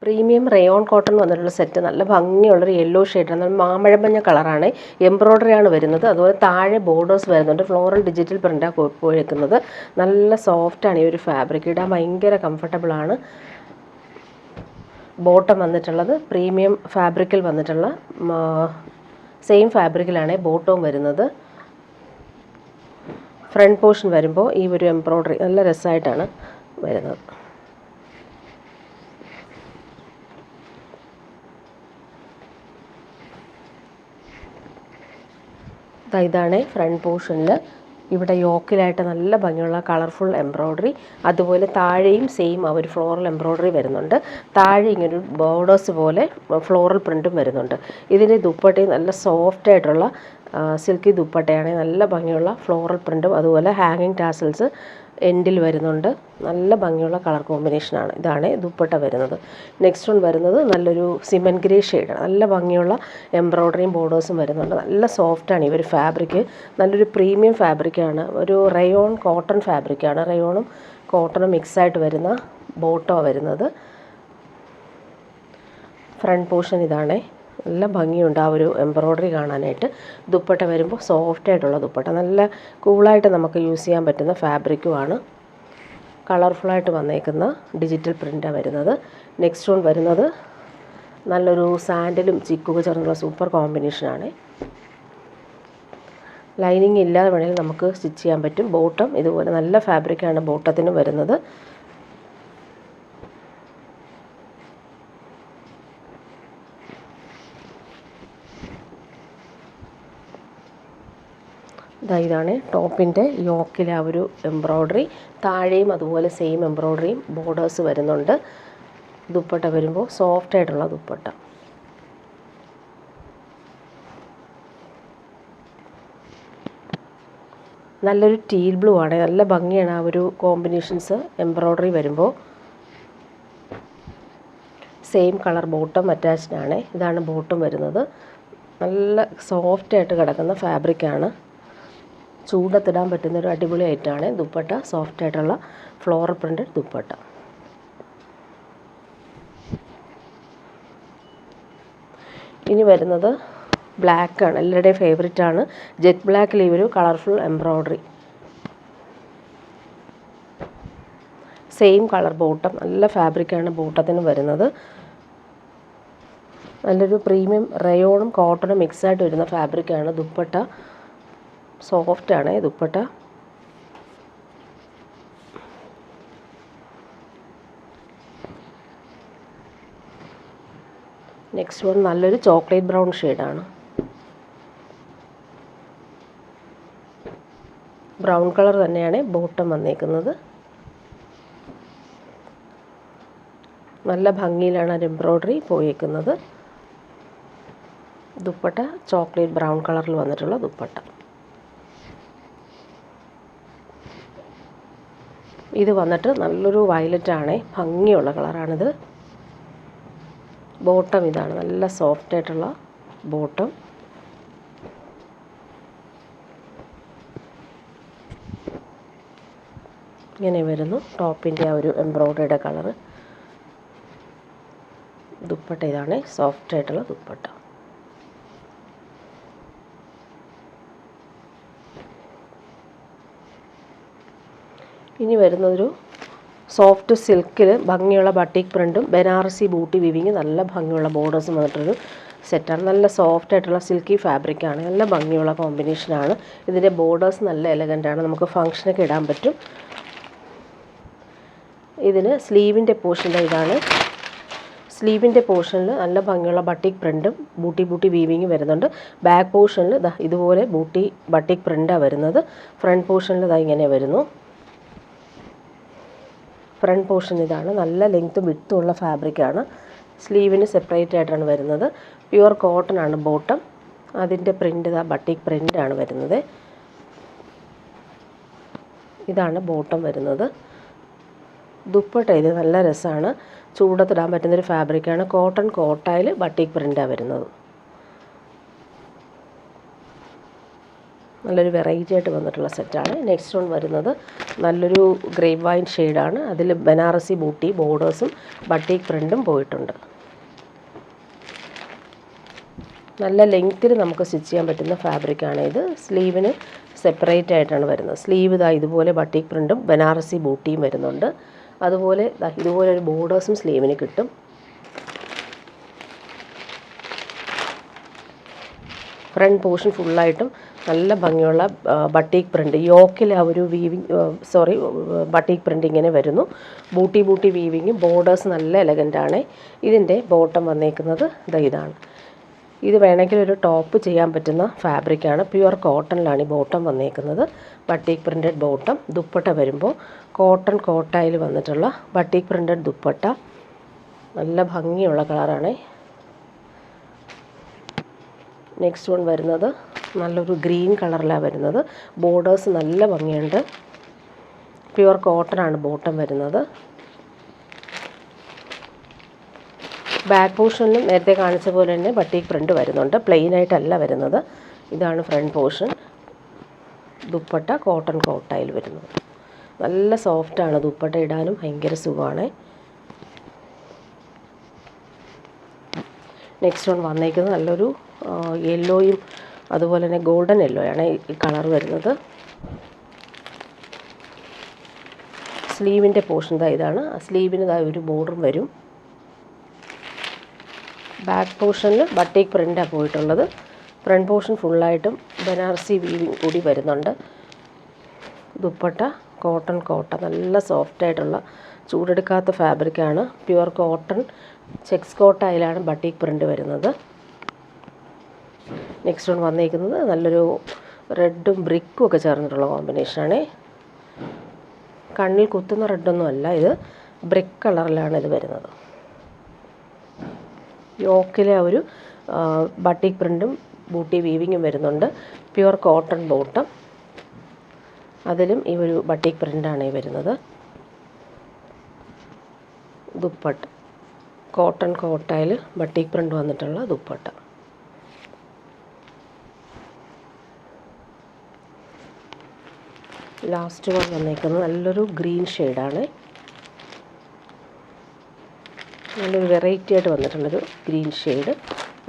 Premium rayon cotton വന്നിട്ടുള്ള set നല്ല ഭംഗിയുള്ളൊരു യെല്ലോ ഷെയ്ഡാണ്. നല്ല മാമ്പഴമഞ്ഞ കളറാണ്. എംബ്രോയ്ഡറിയാണ് വരുന്നത്. അതുപോലെ താഴെ ബോർഡേഴ്സ് വരുന്നുണ്ട്. ഫ്ലോറൽ ഡിജിറ്റൽ പ്രിൻ്റാണ് പോയിരിക്കുന്നത്. നല്ല സോഫ്റ്റാണ് ഈ ഒരു ഫാബ്രിക്. ഇടാൻ ഭയങ്കര കംഫർട്ടബിളാണ്. ബോട്ടം വന്നിട്ടുള്ളത് പ്രീമിയം ഫാബ്രിക്കിൽ വന്നിട്ടുള്ള സെയിം ഫാബ്രിക്കിലാണ് ബോട്ടവും വരുന്നത്. ഫ്രണ്ട് പോർഷൻ വരുമ്പോൾ ഈ ഒരു എംബ്രോയ്ഡറി നല്ല രസമായിട്ടാണ് വരുന്നത്. ഇതാണ് ഫ്രണ്ട് പോർഷനിൽ. ഇവിടെ യോക്കിലായിട്ട് നല്ല ഭംഗിയുള്ള കളർഫുൾ എംബ്രോയ്ഡറി. അതുപോലെ താഴെയും സെയിം ആ ഒരു ഫ്ലോറൽ എംബ്രോയ്ഡറി വരുന്നുണ്ട്. താഴെ ഇങ്ങനൊരു ബോർഡേഴ്സ് പോലെ ഫ്ലോറൽ പ്രിൻറ്റും വരുന്നുണ്ട്. ഇതിൻ്റെ ദുപ്പട്ടയും നല്ല സോഫ്റ്റ് ആയിട്ടുള്ള സിൽക്കി ദുപ്പട്ടയാണ്. നല്ല ഭംഗിയുള്ള ഫ്ലോറൽ പ്രിൻറ്റും അതുപോലെ ഹാങ്ങിങ് ടാസൽസ് എൻഡിൽ വരുന്നുണ്ട്. നല്ല ഭംഗിയുള്ള കളർ കോമ്പിനേഷനാണ്. ഇതാണ് ദുപ്പട്ട വരുന്നത്. നെക്സ്റ്റ് വൺ വരുന്നത് നല്ലൊരു സിമൻ ഗ്രേ ഷെയ്ഡാണ്. നല്ല ഭംഗിയുള്ള എംബ്രോയ്ഡറിയും ബോർഡേഴ്സും വരുന്നുണ്ട്. നല്ല സോഫ്റ്റാണ് ഈ ഒരു ഫാബ്രിക്. നല്ലൊരു പ്രീമിയം ഫാബ്രിക്കാണ്. ഒരു റയോൺ കോട്ടൺ ഫാബ്രിക്കാണ്. റയോണും കോട്ടണും മിക്സായിട്ട് വരുന്ന ബോട്ടമാണ് വരുന്നത്. ഫ്രണ്ട് പോർഷൻ ഇതാണ്. നല്ല ഭംഗിയുണ്ട് ആ ഒരു എംബ്രോയ്ഡറി കാണാനായിട്ട്. ദുപ്പട്ട വരുമ്പോൾ സോഫ്റ്റായിട്ടുള്ള ദുപ്പട്ട. നല്ല കൂളായിട്ട് നമുക്ക് യൂസ് ചെയ്യാൻ പറ്റുന്ന ഫാബ്രിക്കുമാണ്. കളർഫുള്ളായിട്ട് വന്നേക്കുന്ന ഡിജിറ്റൽ പ്രിൻ്റാണ് വരുന്നത്. നെക്സ്റ്റ് വൺ വരുന്നത് നല്ലൊരു സാൻഡലും ചിക്കുക ചേർന്നുള്ള സൂപ്പർ കോമ്പിനേഷനാണ്. ലൈനിങ് ഇല്ലാതെ വേണമെങ്കിൽ നമുക്ക് സ്റ്റിച്ച് ചെയ്യാൻ പറ്റും. ബോട്ടം ഇതുപോലെ നല്ല ഫാബ്രിക്കാണ് ബോട്ടത്തിന് വരുന്നത്. ഇതാണ് ടോപ്പിൻ്റെ യോക്കിലെ ആ ഒരു എംബ്രോയ്ഡറി. താഴെയും അതുപോലെ സെയിം എംബ്രോയ്ഡറിയും ബോർഡേഴ്സ് വരുന്നുണ്ട്. ദുപ്പട്ട വരുമ്പോൾ സോഫ്റ്റായിട്ടുള്ള ദുപ്പട്ട. നല്ലൊരു ടീൽ ബ്ലൂ ആണ്. നല്ല ഭംഗിയാണ് ആ ഒരു കോമ്പിനേഷൻസ് എംബ്രോയ്ഡറി വരുമ്പോൾ. സെയിം കളർ ബോട്ടം അറ്റാച്ച്ഡ് ആണ്. ഇതാണ് ബോട്ടം വരുന്നത്. നല്ല സോഫ്റ്റായിട്ട് കിടക്കുന്ന ഫാബ്രിക്കാണ്. ചൂടത്തിടാൻ പറ്റുന്നൊരു അടിപൊളി ഐറ്റമാണ്. ദുപ്പട്ട സോഫ്റ്റായിട്ടുള്ള ഫ്ലോറൽ പ്രിൻ്റഡ് ദുപ്പട്ട. ഇനി വരുന്നത് ബ്ലാക്കാണ്. എല്ലാവരുടെയും ഫേവറേറ്റാണ്. ജെറ്റ് ബ്ലാക്കിൽ ഈ ഒരു colourful embroidery. Same colour bottom. നല്ല ഫാബ്രിക്കാണ് ബോട്ടത്തിന് വരുന്നത്. നല്ലൊരു പ്രീമിയം റയോണും കോട്ടണും മിക്സായിട്ട് വരുന്ന ഫാബ്രിക്കാണ്. ദുപ്പട്ട സോഫ്റ്റാണ് ദുപ്പട്ട. നെക്സ്റ്റ് വൺ നല്ലൊരു ചോക്ലേറ്റ് ബ്രൗൺ ഷെയ്ഡാണ്. ബ്രൗൺ കളർ തന്നെയാണ് ബോട്ടം വന്നേക്കുന്നത്. നല്ല ഭംഗിയിലാണ് ഒരു എംബ്രോയ്ഡറി പോയേക്കുന്നത്. ദുപ്പട്ട ചോക്ലേറ്റ് ബ്രൗൺ കളറിൽ വന്നിട്ടുള്ള ദുപ്പട്ട. ഇത് വന്നിട്ട് നല്ലൊരു വയലറ്റാണ്. ഭംഗിയുള്ള കളറാണിത്. ബോട്ടം ഇതാണ്. നല്ല സോഫ്റ്റായിട്ടുള്ള ബോട്ടം. ഇങ്ങനെ വരുന്നു ടോപ്പിൻ്റെ ആ ഒരു എംബ്രോയ്ഡറിയുടെ കളറ്. ദുപ്പട്ട ഇതാണ്. സോഫ്റ്റായിട്ടുള്ള ദുപ്പട്ട. ഇനി വരുന്നതൊരു സോഫ്റ്റ് സിൽക്കിൽ ഭംഗിയുള്ള ബട്ടിക് പ്രിൻറ്റും ബനാറസി ബൂട്ടി വിവിങ് നല്ല ഭംഗിയുള്ള ബോർഡേഴ്സും വന്നിട്ടൊരു സെറ്റാണ്. നല്ല സോഫ്റ്റായിട്ടുള്ള സിൽക്കി ഫാബ്രിക്കാണ്. നല്ല ഭംഗിയുള്ള കോമ്പിനേഷനാണ്. ഇതിൻ്റെ ബോർഡേഴ്സ് നല്ല എലഗൻ്റാണ്. നമുക്ക് ഫങ്ഷനൊക്കെ ഇടാൻ പറ്റും. ഇതിന് സ്ലീവിൻ്റെ പോർഷൻ ഇതാണ്. സ്ലീവിൻ്റെ പോർഷനിൽ നല്ല ഭംഗിയുള്ള ബട്ടിക് പ്രിൻറ്റും ബൂട്ടി വീവിങ് വരുന്നുണ്ട്. ബാക്ക് പോർഷനിൽ ഇതുപോലെ ബട്ടിക് പ്രിൻ്റാണ് വരുന്നത്. ഫ്രണ്ട് പോർഷനിൽ ഇങ്ങനെ വരുന്നു. ഫ്രണ്ട് പോർഷൻ ഇതാണ്. നല്ല ലെങ്ത്തും വിഡ്ത്തും ഉള്ള ഫാബ്രിക്കാണ്. സ്ലീവിന് സെപ്പറേറ്റ് ആയിട്ടാണ് വരുന്നത്. പ്യുവർ കോട്ടൺ ആണ് ബോട്ടം. അതിൻ്റെ പ്രിൻ്റ് ബട്ടിക് പ്രിൻ്റാണ് വരുന്നത്. ഇതാണ് ബോട്ടം വരുന്നത്. ദുപ്പട്ട ഇത് നല്ല രസമാണ്. ചൂടത്തിടാൻ പറ്റുന്നൊരു ഫാബ്രിക്കാണ്. കോട്ടൺ കോട്ടായിൽ ബട്ടിക് പ്രിൻ്റാണ് വരുന്നത്. നല്ലൊരു വെറൈറ്റി ആയിട്ട് വന്നിട്ടുള്ള സെറ്റാണ്. നെക്സ്റ്റ് വൺ വരുന്നത് നല്ലൊരു ഗ്രേപ്പ് വൈൻ ഷെയ്ഡാണ്. അതിൽ ബനാറസി ബൂട്ടി ബോർഡേഴ്സും ബട്ടീക് പ്രിൻറ്റും പോയിട്ടുണ്ട്. നല്ല ലെങ്ത്തിൽ നമുക്ക് സ്റ്റിച്ച് ചെയ്യാൻ പറ്റുന്ന ഫാബ്രിക്കാണ് ഇത്. സ്ലീവിന് സെപ്പറേറ്റ് ആയിട്ടാണ് വരുന്നത്. സ്ലീവ് ഇതുപോലെ ബട്ടീക് പ്രിൻറ്റും ബനാറസി ബൂട്ടിയും വരുന്നുണ്ട്. അതുപോലെ ഇതുപോലെ ഒരു ബോർഡേഴ്സും സ്ലീവിന് കിട്ടും. ഫ്രണ്ട് പോർഷൻ ഫുള്ളായിട്ടും നല്ല ഭംഗിയുള്ള ബട്ടീക് പ്രിൻറ്റ്, യോക്കിൽ ആ ഒരു ബട്ടീക് പ്രിൻറ്റ് ഇങ്ങനെ വരുന്നു. ബൂട്ടി വീവിങ്ങും ബോർഡേഴ്സ് നല്ല എലഗൻ്റാണ്. ഇതിൻ്റെ ബോട്ടം വന്നേക്കുന്നത് ഇതാണ്. ഇത് വേണമെങ്കിൽ ഒരു ടോപ്പ് ചെയ്യാൻ പറ്റുന്ന ഫാബ്രിക്കാണ്. പ്യുവർ കോട്ടണിലാണ് ഈ ബോട്ടം വന്നേക്കുന്നത്. ബട്ടീക് പ്രിൻറ്റഡ് ബോട്ടം. ദുപ്പട്ട വരുമ്പോൾ കോട്ടൺ കോട്ടായിൽ വന്നിട്ടുള്ള ബട്ടീക് പ്രിൻറ്റഡ് ദുപ്പട്ട. നല്ല ഭംഗിയുള്ള കളറാണ്. നെക്സ്റ്റ് വൺ വരുന്നത് നല്ലൊരു ഗ്രീൻ കളറിലാണ് വരുന്നത്. ബോർഡേഴ്സ് നല്ല ഭംഗിയുണ്ട്. പ്യുവർ കോട്ടനാണ് ബോട്ടം വരുന്നത്. ബാക്ക് പോർഷനിലും നേരത്തെ കാണിച്ച പോലെ തന്നെ ബട്ടീക് പ്രിൻറ്റ് വരുന്നുണ്ട്. പ്ലെയിൻ ആയിട്ടല്ല വരുന്നത്. ഇതാണ് ഫ്രണ്ട് പോർഷൻ. ദുപ്പട്ട കോട്ടൺ കോട്ടായിൽ വരുന്നത്. നല്ല സോഫ്റ്റാണ്. ദുപ്പട്ട ഇടാനും ഭയങ്കര സുഖമാണ്. നെക്സ്റ്റ് വൺ വന്നേക്കുന്നത് നല്ലൊരു യെല്ലോയും അതുപോലെ തന്നെ ഗോൾഡൻ യെല്ലോയാണ് ഈ കളർ വരുന്നത്. സ്ലീവിൻ്റെ പോർഷൻ ഇതാണ്. സ്ലീവിന് ഒരു ബോർഡറും വരും. ബാക്ക് പോർഷനിൽ ബട്ടീക് പ്രിൻ്റാണ് പോയിട്ടുള്ളത്. ഫ്രണ്ട് പോർഷൻ ഫുള്ളായിട്ടും ബനാറസി വീവിങ് കൂടി വരുന്നുണ്ട്. ദുപ്പട്ട കോട്ടൺ കോട്ട, നല്ല സോഫ്റ്റായിട്ടുള്ള ചൂടെടുക്കാത്ത ഫാബ്രിക്കാണ്. പ്യുവർ കോട്ടൺ ചെക്സ് കോട്ടായിലാണ് ബട്ടീക് പ്രിൻ്റ് വരുന്നത്. നെക്സ്റ്റ് വൺ വന്നേക്കുന്നത് നല്ലൊരു റെഡും ബ്രിക്കും ഒക്കെ ചേർന്നിട്ടുള്ള കോമ്പിനേഷനാണ്. കണ്ണിൽ കുത്തുന്ന റെഡൊന്നും അല്ല, ഇത് ബ്രിക്ക് കളറിലാണ് ഇത് വരുന്നത്. യോക്കിലെ ഒരു ബട്ടീക് പ്രിൻറ്റും ബൂട്ടി വീവിങ്ങും വരുന്നുണ്ട്. Pure cotton bottom. അതിലും ഈ ഒരു ബട്ടീക് പ്രിൻ്റാണ് ഈ വരുന്നത്. ദുപ്പട്ട കോട്ടൺ കോട്ടായിൽ ബട്ടീക് പ്രിൻ്റ് വന്നിട്ടുള്ള ദുപ്പട്ട. ലാസ്റ്റ് വൺ വന്നേക്കുന്നത് നല്ലൊരു ഗ്രീൻ ഷെയ്ഡാണ്. നല്ലൊരു വെറൈറ്റി ആയിട്ട് വന്നിട്ടുള്ളൊരു ഗ്രീൻ ഷെയ്ഡ്.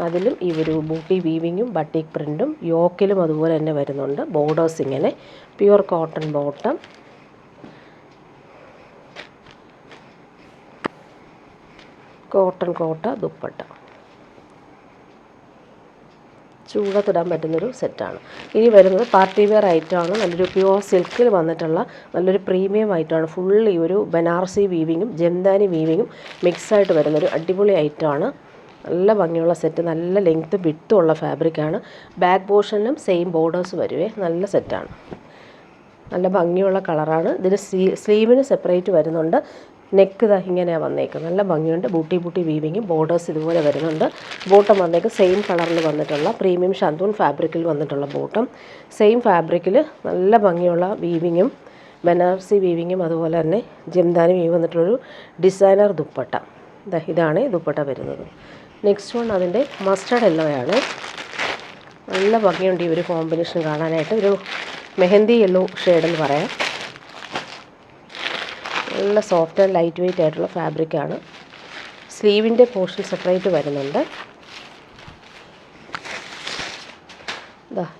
അതിലും ഈ ഒരു ബൂട്ടി വീവിങ്ങും ബട്ടീക് പ്രിൻറ്റും യോക്കിലും അതുപോലെ തന്നെ വരുന്നുണ്ട്. ബോർഡേഴ്സ് ഇങ്ങനെ പ്യുവർ കോട്ടൺ ബോട്ടം. കോട്ടൺ കോട്ട ദുപ്പട്ട. ചൂടത്തിടാൻ പറ്റുന്നൊരു സെറ്റാണ്. ഇനി വരുന്നത് പാർട്ടി വെയർ ഐറ്റമാണ്. നല്ലൊരു പ്യുവർ സിൽക്കിൽ വന്നിട്ടുള്ള നല്ലൊരു പ്രീമിയം ഐറ്റമാണ്. ഫുൾ ഈ ഒരു ബനാറസി വീവിങ്ങും ജംദാനി വീവിങ്ങും മിക്സായിട്ട് വരുന്നൊരു അടിപൊളി ഐറ്റമാണ്. നല്ല ഭംഗിയുള്ള സെറ്റ്, നല്ല ലെങ്ത്തും വിഡ്ത്തും ഉള്ള ഫാബ്രിക്കാണ്. ബാക്ക് പോർഷനിലും സെയിം ബോർഡേഴ്സ് വരുവേ. നല്ല സെറ്റാണ്. നല്ല ഭംഗിയുള്ള കളറാണ്. ഇതിന് സ്ലീവിന് സെപ്പറേറ്റ് വരുന്നുണ്ട്. നെക്ക് ഇങ്ങനെയാണ് വന്നേക്കുന്നത്. നല്ല ഭംഗിയുണ്ട്. ബൂട്ടി വീവിങ്ങും ബോർഡേഴ്സ് ഇതുപോലെ വരുന്നുണ്ട്. ബോട്ടം വന്നേക്ക് സെയിം കളറിൽ വന്നിട്ടുള്ള പ്രീമിയം ഷന്തൂൺ ഫാബ്രിക്കിൽ വന്നിട്ടുള്ള ബോട്ടം. സെയിം ഫാബ്രിക്കിൽ നല്ല ഭംഗിയുള്ള വീവിങ്ങും ബനാറസി വീവിങ്ങും അതുപോലെ തന്നെ ജംദാനി വീവ് വന്നിട്ടുള്ളൊരു ഡിസൈനർ ദുപ്പട്ട. ഇതാണ് ദുപ്പട്ട വരുന്നത്. നെക്സ്റ്റ് വൺ അതിൻ്റെ മസ്റ്റർഡ് യെല്ലോയാണ്. നല്ല ഭംഗിയുണ്ട് ഈ ഒരു കോമ്പിനേഷൻ കാണാനായിട്ട്. ഒരു മെഹന്തി യെല്ലോ ഷെയ്ഡെന്ന് പറയാം. നല്ല സോഫ്റ്റ് ആൻഡ് ലൈറ്റ് വെയ്റ്റ് ആയിട്ടുള്ള ഫാബ്രിക്കാണ്. സ്ലീവിൻ്റെ പോർഷൻ സെപ്പറേറ്റ് വരുന്നുണ്ട്.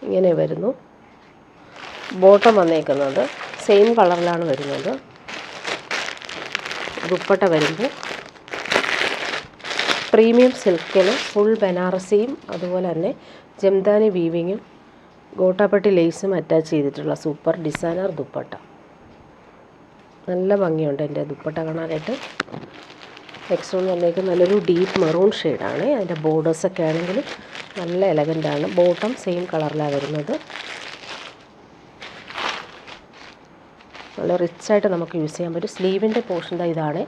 ഇങ്ങനെ വരുന്നു. ബോട്ടം വന്നേക്കുന്നത് സെയിം കളറിലാണ് വരുന്നത്. ദുപ്പട്ട വരുമ്പോൾ പ്രീമിയം സിൽക്കിന് ഫുൾ ബനാറസിയും അതുപോലെ തന്നെ ജംദാനി വീവിങ്ങും ഗോട്ടാപ്പട്ടി ലേസും അറ്റാച്ച് ചെയ്തിട്ടുള്ള സൂപ്പർ ഡിസൈനർ ദുപ്പട്ട. നല്ല ഭംഗിയുണ്ട് എൻ്റെ ദുപ്പട്ട കാണാനായിട്ട്. നെക്സ്റ്റ് വൺ വന്നേക്ക് നല്ലൊരു ഡീപ്പ് മെറൂൺ ഷെയ്ഡാണ്. അതിൻ്റെ ബോർഡേഴ്സൊക്കെ ആണെങ്കിൽ നല്ല എലഗൻ്റാണ്. ബോട്ടം സെയിം കളറിലാണ് വരുന്നത്. നല്ല റിച്ചായിട്ട് നമുക്ക് യൂസ് ചെയ്യാൻ പറ്റും. സ്ലീവിൻ്റെ പോർഷൻ ഇതാണ്.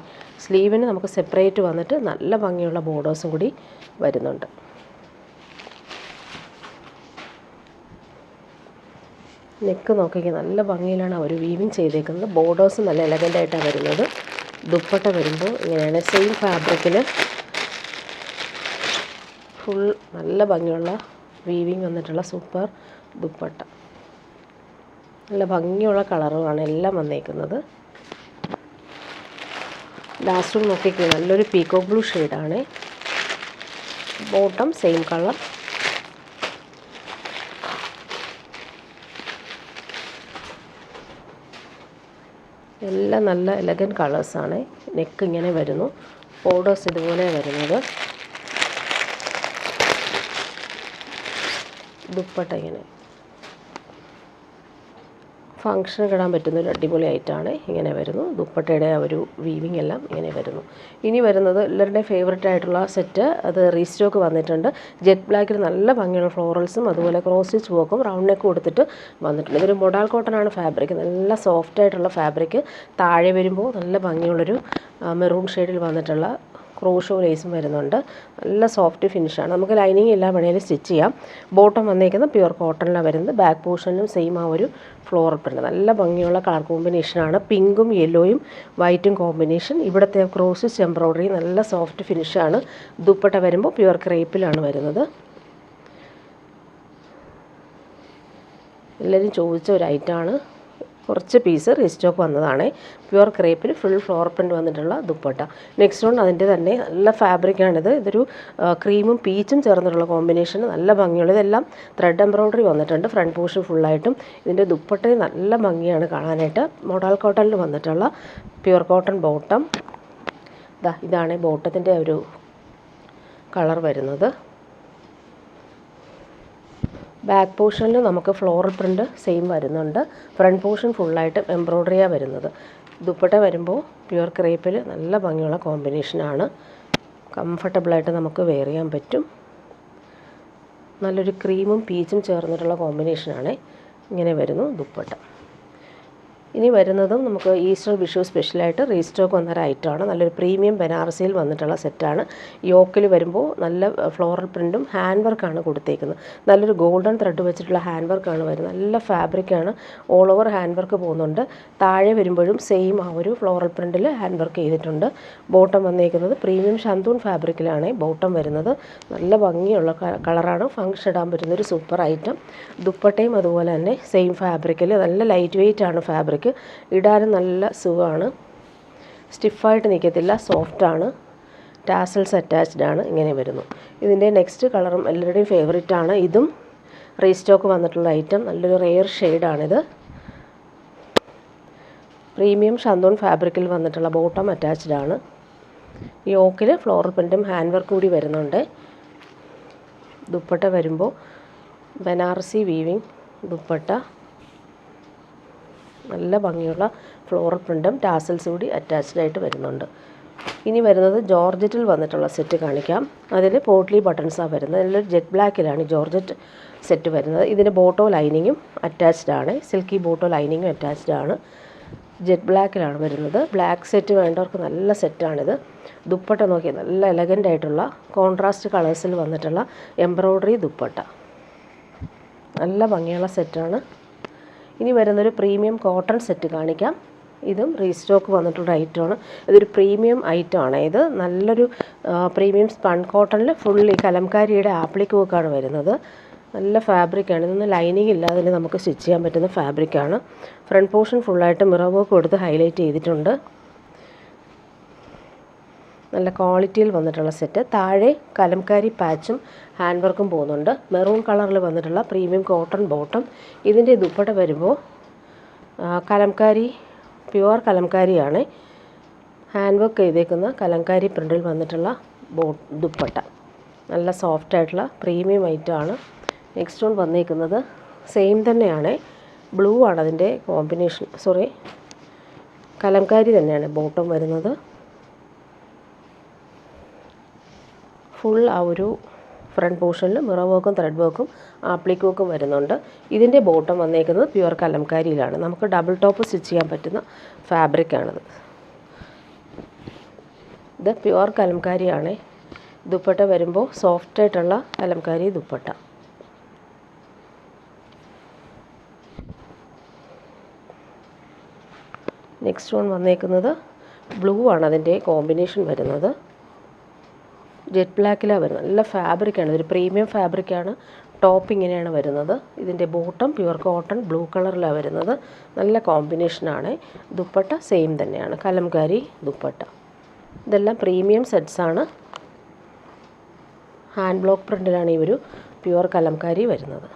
സ്ലീവിന് നമുക്ക് സെപ്പറേറ്റ് വന്നിട്ട് നല്ല ഭംഗിയുള്ള ബോർഡേഴ്സും കൂടി വരുന്നുണ്ട്. നെക്ക് നോക്കിക്കുക, നല്ല ഭംഗിയിലാണ് അവർ വീവിങ് ചെയ്തേക്കുന്നത്. ബോർഡേഴ്സ് നല്ല എലഗൻ്റായിട്ടാണ് വരുന്നത്. ദുപ്പട്ട വരുമ്പോൾ ഇങ്ങനെയാണ്. സെയിം ഫാബ്രിക്കിൽ ഫുൾ നല്ല ഭംഗിയുള്ള വീവിങ് വന്നിട്ടുള്ള സൂപ്പർ ദുപ്പട്ട. നല്ല ഭംഗിയുള്ള കളറുമാണ് എല്ലാം വന്നേക്കുന്നത്. ലാസ്റ്റ് നോക്കിക്കോ, നല്ലൊരു പീക്കോക്ക് ബ്ലൂ ഷെയ്ഡാണ്. Bottom same colour. എല്ലാം നല്ല എലഗൻറ്റ് കളേഴ്സാണ്. നെക്ക് ഇങ്ങനെ വരുന്നു, ബോർഡേഴ്സ് ഇതുപോലെ വരുന്നത്. ദുപ്പട്ട ഇങ്ങനെ ഫങ്ഷന് ഇടാൻ പറ്റുന്ന ഒരു അടിപൊളി ആയിട്ടാണ് ഇങ്ങനെ വരുന്നു. ദുപ്പട്ടയുടെ ആ ഒരു വീവിങ് എല്ലാം ഇങ്ങനെ വരുന്നു. ഇനി വരുന്നത് എല്ലാവരുടെയും ഫേവററ്റ് ആയിട്ടുള്ള സെറ്റ്, അത് റീസ്റ്റോക്ക് വന്നിട്ടുണ്ട്. ജെറ്റ് ബ്ലാക്കിൽ നല്ല ഭംഗിയുള്ള ഫ്ലോറൽസും അതുപോലെ ക്രോസ് സ്റ്റിച്ച് വർക്കും റൗണ്ട് നെക്ക് കൊടുത്തിട്ട് വന്നിട്ടുണ്ട്. ഇതൊരു മൊഡാൾ കോട്ടൺ ആണ് ഫാബ്രിക്, നല്ല സോഫ്റ്റ് ആയിട്ടുള്ള ഫാബ്രിക്. താഴെ വരുമ്പോൾ നല്ല ഭംഗിയുള്ളൊരു മെറൂൺ ഷെയ്ഡിൽ വന്നിട്ടുള്ള ക്രോഷോ ലേസും വരുന്നുണ്ട്. നല്ല സോഫ്റ്റ് ഫിനിഷാണ്. നമുക്ക് ലൈനിങ് എല്ലാം വേണേലും സ്റ്റിച്ച് ചെയ്യാം. ബോട്ടം വന്നേക്കുന്നത് പ്യുവർ കോട്ടണിലാണ് വരുന്നത്. ബാക്ക് പോർഷനിലും സെയിം ആ ഒരു ഫ്ലോറൽ പ്രിൻ്റ്. നല്ല ഭംഗിയുള്ള കളർ കോമ്പിനേഷനാണ്. പിങ്കും യെല്ലോയും വൈറ്റും കോമ്പിനേഷൻ. ഇവിടുത്തെ ക്രോസ് സ്റ്റിച്ച് എംബ്രോയ്ഡറി നല്ല സോഫ്റ്റ് ഫിനിഷാണ്. ദുപ്പട്ട വരുമ്പോൾ പ്യുവർ ക്രേപ്പിലാണ് വരുന്നത്. എല്ലാവരും ചോദിച്ച ഒരു ഐറ്റമാണ്. കുറച്ച് പീസ് റീസ്റ്റോക്ക് വന്നതാണ്. പ്യുവർ ക്രേപ്പിൽ ഫുൾ ഫ്ലോർ പ്രിൻ്റ് വന്നിട്ടുള്ള ദുപ്പട്ട. നെക്സ്റ്റ് വൺ അതിൻ്റെ തന്നെ നല്ല ഫാബ്രിക്കാണിത്. ഇതൊരു ക്രീമും പീച്ചും ചേർന്നിട്ടുള്ള കോമ്പിനേഷൻ, നല്ല ഭംഗിയുള്ള. ഇതെല്ലാം ത്രെഡ് എംബ്രോയ്ഡറി വന്നിട്ടുണ്ട് ഫ്രണ്ട് പോർഷൻ ഫുള്ളായിട്ടും. ഇതിൻ്റെ ദുപ്പട്ടയും നല്ല ഭംഗിയാണ് കാണാനായിട്ട്. മോഡൽ കോട്ടണിൽ വന്നിട്ടുള്ള പ്യുവർ കോട്ടൺ ബോട്ടം. ഇതാണ് ബോട്ടത്തിൻ്റെ ഒരു കളർ വരുന്നത്. ബാക്ക് പോർഷനിൽ നമുക്ക് ഫ്ലോറൽ പ്രിൻ്റ് സെയിം വരുന്നുണ്ട്. ഫ്രണ്ട് പോർഷൻ ഫുള്ളായിട്ട് എംബ്രോയ്ഡറിയാണ് വരുന്നത്. ദുപ്പട്ട വരുമ്പോൾ പ്യുവർ ക്രേപ്പിൽ നല്ല ഭംഗിയുള്ള കോമ്പിനേഷനാണ്. കംഫർട്ടബിളായിട്ട് നമുക്ക് വെയർ ചെയ്യാൻ പറ്റും. നല്ലൊരു ക്രീമും പീച്ചും ചേർന്നിട്ടുള്ള കോമ്പിനേഷനാണ്. ഇങ്ങനെ വരുന്നു ദുപ്പട്ട. ഇനി വരുന്നതും നമുക്ക് ഈസ്റ്റർ വിഷു സ്പെഷ്യലായിട്ട് റീസ്റ്റോക്ക് വന്നൊരു ഐറ്റമാണ്. നല്ലൊരു പ്രീമിയം ബനാറസിയിൽ വന്നിട്ടുള്ള സെറ്റാണ്. യോക്കിൽ വരുമ്പോൾ നല്ല ഫ്ലോറൽ പ്രിൻറ്റും ഹാൻഡ് വർക്കാണ് കൊടുത്തേക്കുന്നത്. നല്ലൊരു ഗോൾഡൻ ത്രെഡ് വെച്ചിട്ടുള്ള ഹാൻഡ് വർക്കാണ് വരുന്നത്. നല്ല ഫാബ്രിക്കാണ്. ഓൾ ഓവർ ഹാൻഡ് വർക്ക് പോകുന്നുണ്ട്. താഴെ വരുമ്പോഴും സെയിം ആ ഒരു ഫ്ലോറൽ പ്രിൻറ്റിൽ ഹാൻഡ് വർക്ക് ചെയ്തിട്ടുണ്ട്. ബോട്ടം വന്നേക്കുന്നത് പ്രീമിയം ഷന്തൂൺ ഫാബ്രിക്കിലാണ് ബോട്ടം വരുന്നത്. നല്ല ഭംഗിയുള്ള കളറാണ്. ഫങ്ഷൻ ഇടാൻ പറ്റുന്നൊരു സൂപ്പർ ഐറ്റം. ദുപ്പട്ടയും അതുപോലെ തന്നെ സെയിം ഫാബ്രിക്കിൽ നല്ല ലൈറ്റ് വെയ്റ്റ് ആണ് ഫാബ്രിക്. ഇടാനും നല്ല സുഖമാണ്. സ്റ്റിഫായിട്ട് നിൽക്കത്തില്ല, സോഫ്റ്റാണ്. ടാസൽസ് അറ്റാച്ച്ഡ് ആണ്. ഇങ്ങനെ വരുന്നു. ഇതിൻ്റെ നെക്സ്റ്റ് കളറും എല്ലാവരുടെയും ഫേവറേറ്റ് ആണ്. ഇതും റീസ്റ്റോക്ക് വന്നിട്ടുള്ള ഐറ്റം. നല്ലൊരു റെയർ ഷെയ്ഡാണിത്. പ്രീമിയം ഷന്തൂൺ ഫാബ്രിക്കിൽ വന്നിട്ടുള്ള ബോട്ടം അറ്റാച്ച്ഡ് ആണ്. യോക്കിൽ ഫ്ലോറൽ പ്രിൻറ്റും ഹാൻഡ് വർക്ക് കൂടി വരുന്നുണ്ട്. ദുപ്പട്ട വരുമ്പോൾ ബനാറസി വീവിങ് ദുപ്പട്ട. നല്ല ഭംഗിയുള്ള ഫ്ലോറൽ പ്രിൻറ്റും ടാസൽസ് കൂടി അറ്റാച്ച്ഡ് ആയിട്ട് വരുന്നുണ്ട്. ഇനി വരുന്നത് ജോർജറ്റിൽ വന്നിട്ടുള്ള സെറ്റ് കാണിക്കാം. അതിൽ പോട്ട്ലി ബട്ടൺസാണ് വരുന്നത്. നല്ലൊരു ജെറ്റ് ബ്ലാക്കിലാണ് ജോർജറ്റ് സെറ്റ് വരുന്നത്. ഇതിന് ബോട്ടോ ലൈനിങ്ങും അറ്റാച്ച്ഡ് ആണ്. സിൽക്കി ബോട്ടോ ലൈനിങ്ങും അറ്റാച്ച്ഡ് ആണ്. ജെറ്റ് ബ്ലാക്കിലാണ് വരുന്നത്. ബ്ലാക്ക് സെറ്റ് വേണ്ടവർക്ക് നല്ല സെറ്റാണിത്. ദുപ്പട്ട നോക്കി നല്ല എലഗൻ്റ് ആയിട്ടുള്ള കോൺട്രാസ്റ്റ് കളേഴ്സിൽ വന്നിട്ടുള്ള എംബ്രോയ്ഡറി ദുപ്പട്ട. നല്ല ഭംഗിയുള്ള സെറ്റാണ്. ഇനി വരുന്നൊരു പ്രീമിയം കോട്ടൺ സെറ്റ് കാണിക്കാം. ഇതും റീസ്റ്റോക്ക് വന്നിട്ടുള്ള ഐറ്റമാണ്. ഇതൊരു പ്രീമിയം ഐറ്റമാണ്. ഇത് നല്ലൊരു പ്രീമിയം സ്പൺ കോട്ടണിൽ ഫുള്ളി കലംകാരിയുടെ ആപ്ലിക് വർക്കാണ് വരുന്നത്. നല്ല ഫാബ്രിക്കാണ്. ഇതൊന്നും ലൈനിങ് ഇല്ലാതെ നമുക്ക് സ്റ്റിച്ച് ചെയ്യാൻ പറ്റുന്ന ഫാബ്രിക്കാണ്. ഫ്രണ്ട് പോർഷൻ ഫുള്ളായിട്ട് മിറർ വർക്ക് കൊടുത്ത് ഹൈലൈറ്റ് ചെയ്തിട്ടുണ്ട്. നല്ല ക്വാളിറ്റിയിൽ വന്നിട്ടുള്ള സെറ്റ്. താഴെ കലംകാരി പാച്ചും ഹാൻഡ് വർക്കും പോകുന്നുണ്ട്. മെറൂൺ കളറിൽ വന്നിട്ടുള്ള പ്രീമിയം കോട്ടൺ ബോട്ടം. ഇതിൻ്റെ ദുപ്പട്ട വരുമ്പോൾ കലംകാരി പ്യുവർ കലംകാരിയാണ്. ഹാൻഡ് വർക്ക് ചെയ്തേക്കുന്ന കലംകാരി പ്രിൻറ്റിൽ വന്നിട്ടുള്ള ദുപ്പട്ട. നല്ല സോഫ്റ്റ് ആയിട്ടുള്ള പ്രീമിയം ഐറ്റമാണ്. നെക്സ്റ്റ് വൺ വന്നേക്കുന്നത് സെയിം തന്നെയാണ്. ബ്ലൂ ആണ് അതിൻ്റെ കോമ്പിനേഷൻ. കലംകാരി തന്നെയാണ് ബോട്ടം വരുന്നത്. ഫുൾ ആ ഒരു ഫ്രണ്ട് പോർഷനിൽ മിറർ വർക്കും ത്രെഡ് വർക്കും ആപ്ലിക് വർക്കും വരുന്നുണ്ട്. ഇതിൻ്റെ ബോട്ടം വന്നേക്കുന്നത് പ്യുവർ കലംകാരിയിലാണ്. നമുക്ക് ഡബിൾ ടോപ്പ് സ്റ്റിച്ച് ചെയ്യാൻ പറ്റുന്ന ഫാബ്രിക്കാണിത്. ഇത് പ്യുവർ കലംകാരിയാണ്. ദുപ്പട്ട വരുമ്പോൾ സോഫ്റ്റായിട്ടുള്ള കലംകാരി ദുപ്പട്ട. നെക്സ്റ്റ് വൺ വന്നേക്കുന്നത് ബ്ലൂ ആണ് അതിൻ്റെ കോമ്പിനേഷൻ വരുന്നത്. ജെറ്റ് ബ്ലാക്കിലാണ് വരുന്നത്. നല്ല ഫാബ്രിക്കാണ്, ഇതൊരു പ്രീമിയം ഫാബ്രിക്കാണ്. ടോപ്പ് ഇങ്ങനെയാണ് വരുന്നത്. ഇതിൻ്റെ ബോട്ടം പ്യുവർ കോട്ടൺ ബ്ലൂ കളറിലാണ് വരുന്നത്. നല്ല കോമ്പിനേഷനാണ്. ദുപ്പട്ട സെയിം തന്നെയാണ്, കലംകാരി ദുപ്പട്ട. ഇതെല്ലാം പ്രീമിയം സെറ്റ്സാണ്. ഹാൻഡ് ബ്ലോക്ക് പ്രിൻറ്റിലാണ് ഈ ഒരു പ്യുവർ കലംകാരി വരുന്നത്.